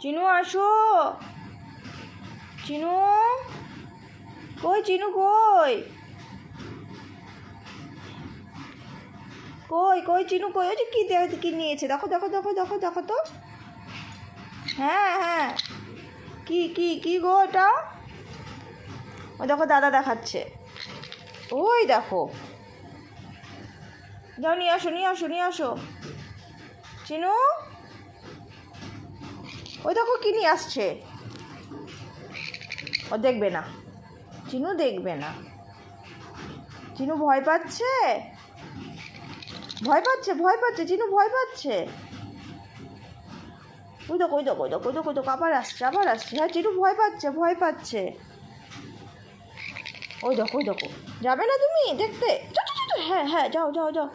চিনু আসো, চিনু কই, চিনু কই, কই কই চিনু কই? ওই যে কি নিয়েছে, দেখো দেখো দেখো দেখো দেখো তো। হ্যাঁ হ্যাঁ, কি কি কি গো এটা? ওই দেখো দাদা দেখাচ্ছে, ওই দেখো। যাও নিয়ে আসো নিয়ে আসো নিয়ে আসো চিনু। ওই দেখো কি নিয়ে আসছে। ও দেখবে না, চিনু দেখবে না। চিনু ভয় পাচ্ছে, ভয় পাচ্ছে, ভয় পাচ্ছে, চিনু ভয় পাচ্ছে। ওই দেখো ওই দেখো ওই দেখো ওই দেখো ওই দেখো, আবার আসছে আবার আসছে। হ্যাঁ চিনু ভয় পাচ্ছে, ভয় পাচ্ছে। ওই দেখো ওই দেখো, যাবে না তুমি দেখতে? হ্যাঁ হ্যাঁ, যাও যাও যাও।